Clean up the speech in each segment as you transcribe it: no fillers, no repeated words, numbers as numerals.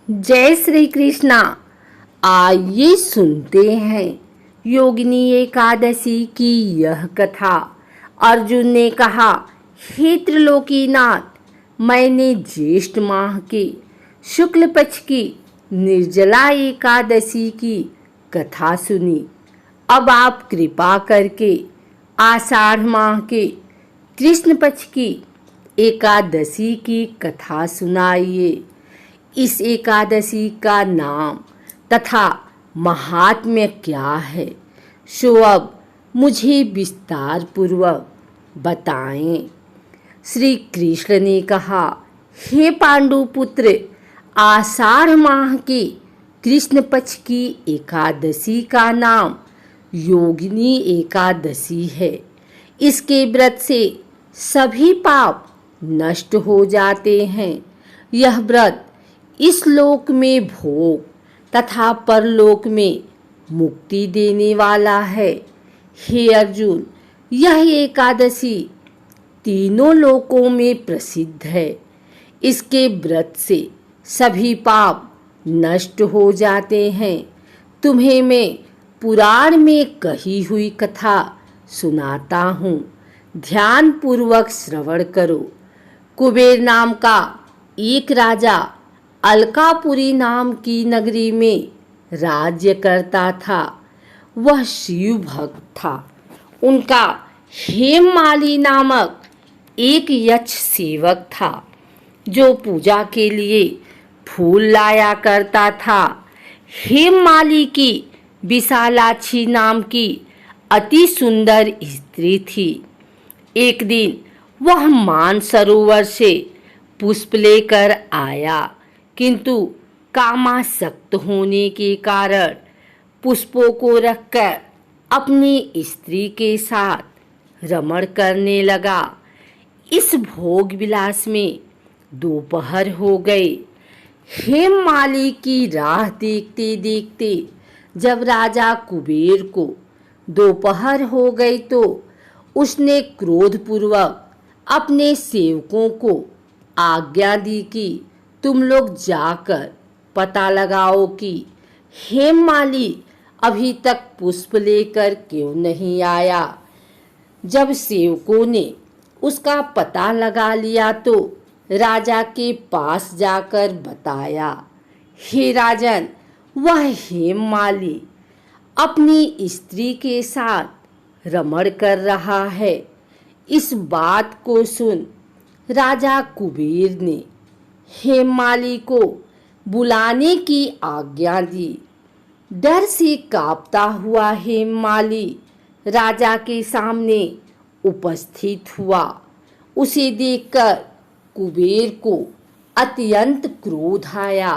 जय श्री कृष्णा। आइए सुनते हैं योगिनी एकादशी की यह कथा। अर्जुन ने कहा, हे त्रिलोकीनाथ, मैंने ज्येष्ठ माह के शुक्ल पक्ष की निर्जला एकादशी की कथा सुनी। अब आप कृपा करके आषाढ़ माह के कृष्ण पक्ष की एकादशी की कथा सुनाइए। इस एकादशी का नाम तथा महात्म्य क्या है, सो अब मुझे विस्तार पूर्वक बताएं। श्री कृष्ण ने कहा, हे पांडु पुत्र, आषाढ़ माह के कृष्ण पक्ष की एकादशी का नाम योगिनी एकादशी है। इसके व्रत से सभी पाप नष्ट हो जाते हैं। यह व्रत इस लोक में भोग तथा परलोक में मुक्ति देने वाला है। हे अर्जुन, यह एकादशी तीनों लोकों में प्रसिद्ध है। इसके व्रत से सभी पाप नष्ट हो जाते हैं। तुम्हें मैं पुराण में कही हुई कथा सुनाता हूँ, ध्यान पूर्वक श्रवण करो। कुबेर नाम का एक राजा अलकापुरी नाम की नगरी में राज्य करता था। वह शिव भक्त था। उनका हेममाली नामक एक यक्ष सेवक था, जो पूजा के लिए फूल लाया करता था। हेममाली की विशालाक्षी नाम की अति सुंदर स्त्री थी। एक दिन वह मानसरोवर से पुष्प लेकर आया, किंतु कामासक्त होने के कारण पुष्पों को रखकर अपनी स्त्री के साथ रमण करने लगा। इस भोग विलास में दोपहर हो गए। हेममाली की राह देखते देखते जब राजा कुबेर को दोपहर हो गई तो उसने क्रोधपूर्वक अपने सेवकों को आज्ञा दी कि तुम लोग जाकर पता लगाओ कि हेममाली अभी तक पुष्प लेकर क्यों नहीं आया। जब सेवकों ने उसका पता लगा लिया तो राजा के पास जाकर बताया, हे राजन, वह हेममाली अपनी स्त्री के साथ रमण कर रहा है। इस बात को सुन राजा कुबेर ने हेममाली को बुलाने की आज्ञा दी। डर से कांपता हुआ हेममाली राजा के सामने उपस्थित हुआ। उसे देखकर कुबेर को अत्यंत क्रोध आया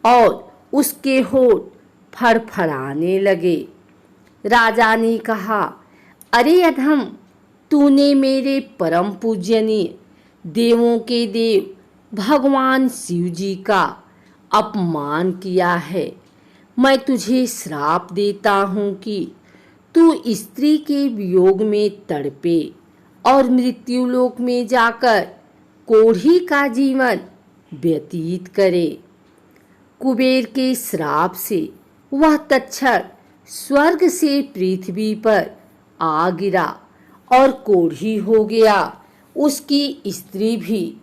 और उसके होठ फड़फड़ाने लगे। राजा ने कहा, अरे अधम, तूने मेरे परम पूजनीय देवों के देव भगवान शिव जी का अपमान किया है। मैं तुझे श्राप देता हूँ कि तू स्त्री के वियोग में तड़पे और मृत्युलोक में जाकर कोढ़ी का जीवन व्यतीत करे। कुबेर के श्राप से वह तत्क्षण स्वर्ग से पृथ्वी पर आ गिरा और कोढ़ी हो गया। उसकी स्त्री भी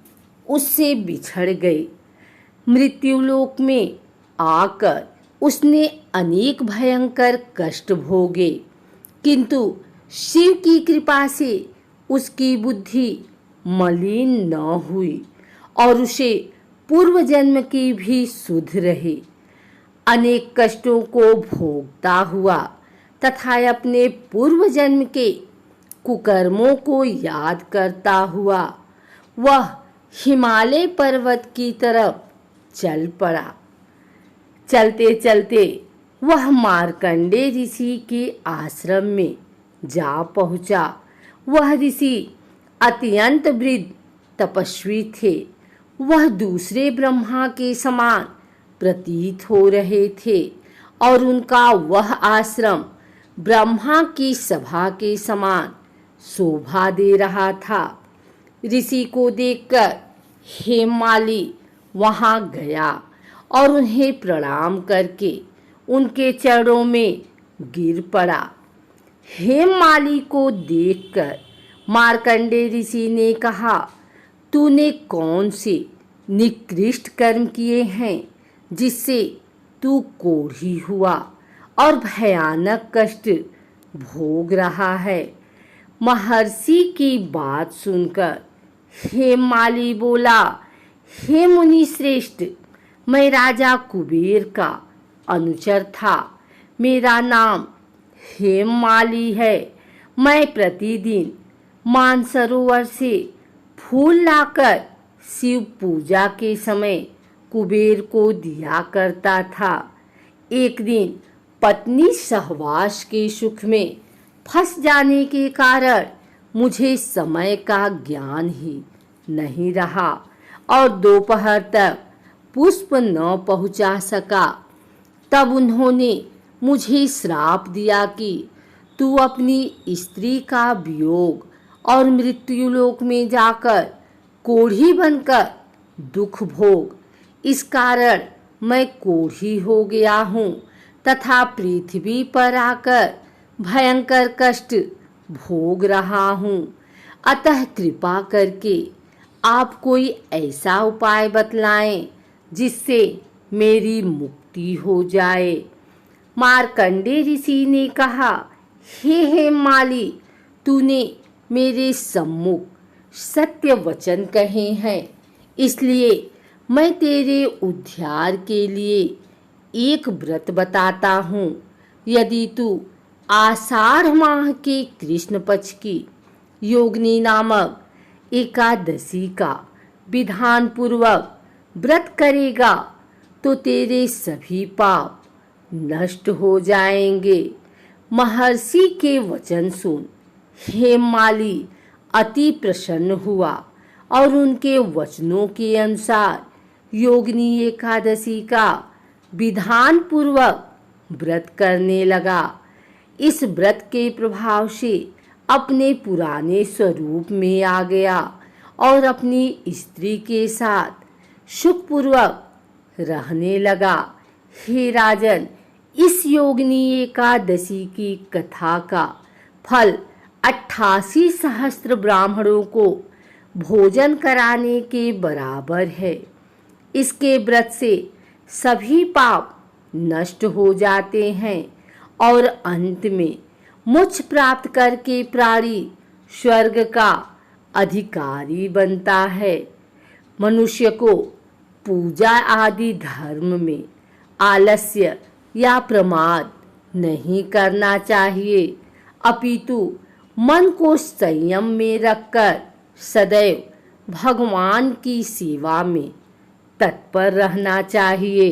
उससे बिछड़ गई। मृत्युलोक में आकर उसने अनेक भयंकर कष्ट भोगे, किंतु शिव की कृपा से उसकी बुद्धि मलिन न हुई और उसे पूर्व जन्म की भी सुध रही। अनेक कष्टों को भोगता हुआ तथा अपने पूर्व जन्म के कुकर्मों को याद करता हुआ वह हिमालय पर्वत की तरफ चल पड़ा। चलते चलते वह मार्कंडे ऋषि के आश्रम में जा पहुंचा। वह ऋषि अत्यंत वृद्ध तपस्वी थे। वह दूसरे ब्रह्मा के समान प्रतीत हो रहे थे और उनका वह आश्रम ब्रह्मा की सभा के समान शोभा दे रहा था। ऋषि को देखकर हेममाली वहां गया और उन्हें प्रणाम करके उनके चरणों में गिर पड़ा। हेममाली को देखकर मार्कंडे ऋषि ने कहा, तूने कौन से निकृष्ट कर्म किए हैं जिससे तू कोढ़ी हुआ और भयानक कष्ट भोग रहा है। महर्षि की बात सुनकर हेममाली बोला, हे मुनि श्रेष्ठ, मैं राजा कुबेर का अनुचर था। मेरा नाम हेममाली है। मैं प्रतिदिन मानसरोवर से फूल लाकर शिव पूजा के समय कुबेर को दिया करता था। एक दिन पत्नी सहवास के सुख में फंस जाने के कारण मुझे समय का ज्ञान ही नहीं रहा और दोपहर तक पुष्प न पहुंचा सका। तब उन्होंने मुझे श्राप दिया कि तू अपनी स्त्री का वियोग और मृत्युलोक में जाकर कोढ़ी बनकर दुख भोग। इस कारण मैं कोढ़ी हो गया हूँ तथा पृथ्वी पर आकर भयंकर कष्ट भोग रहा हूँ। अतः कृपा करके आप कोई ऐसा उपाय बतलाएं जिससे मेरी मुक्ति हो जाए। मार्कंडे ऋषि ने कहा, हे हेममाली, तूने मेरे सम्मुख सत्य वचन कहे हैं, इसलिए मैं तेरे उद्धार के लिए एक व्रत बताता हूँ। यदि तू आषाढ़ माह के कृष्ण पक्ष की योगिनी नामक एकादशी का विधान पूर्वक व्रत करेगा तो तेरे सभी पाप नष्ट हो जाएंगे। महर्षि के वचन सुन हेममाली अति प्रसन्न हुआ और उनके वचनों के अनुसार योगिनी एकादशी का विधान पूर्वक व्रत करने लगा। इस व्रत के प्रभाव से अपने पुराने स्वरूप में आ गया और अपनी स्त्री के साथ सुखपूर्वक रहने लगा। हे राजन, इस योगिनी एकादशी की कथा का फल 88 सहस्त्र ब्राह्मणों को भोजन कराने के बराबर है। इसके व्रत से सभी पाप नष्ट हो जाते हैं और अंत में मोक्ष प्राप्त करके प्राणी स्वर्ग का अधिकारी बनता है। मनुष्य को पूजा आदि धर्म में आलस्य या प्रमाद नहीं करना चाहिए, अपितु मन को संयम में रखकर सदैव भगवान की सेवा में तत्पर रहना चाहिए।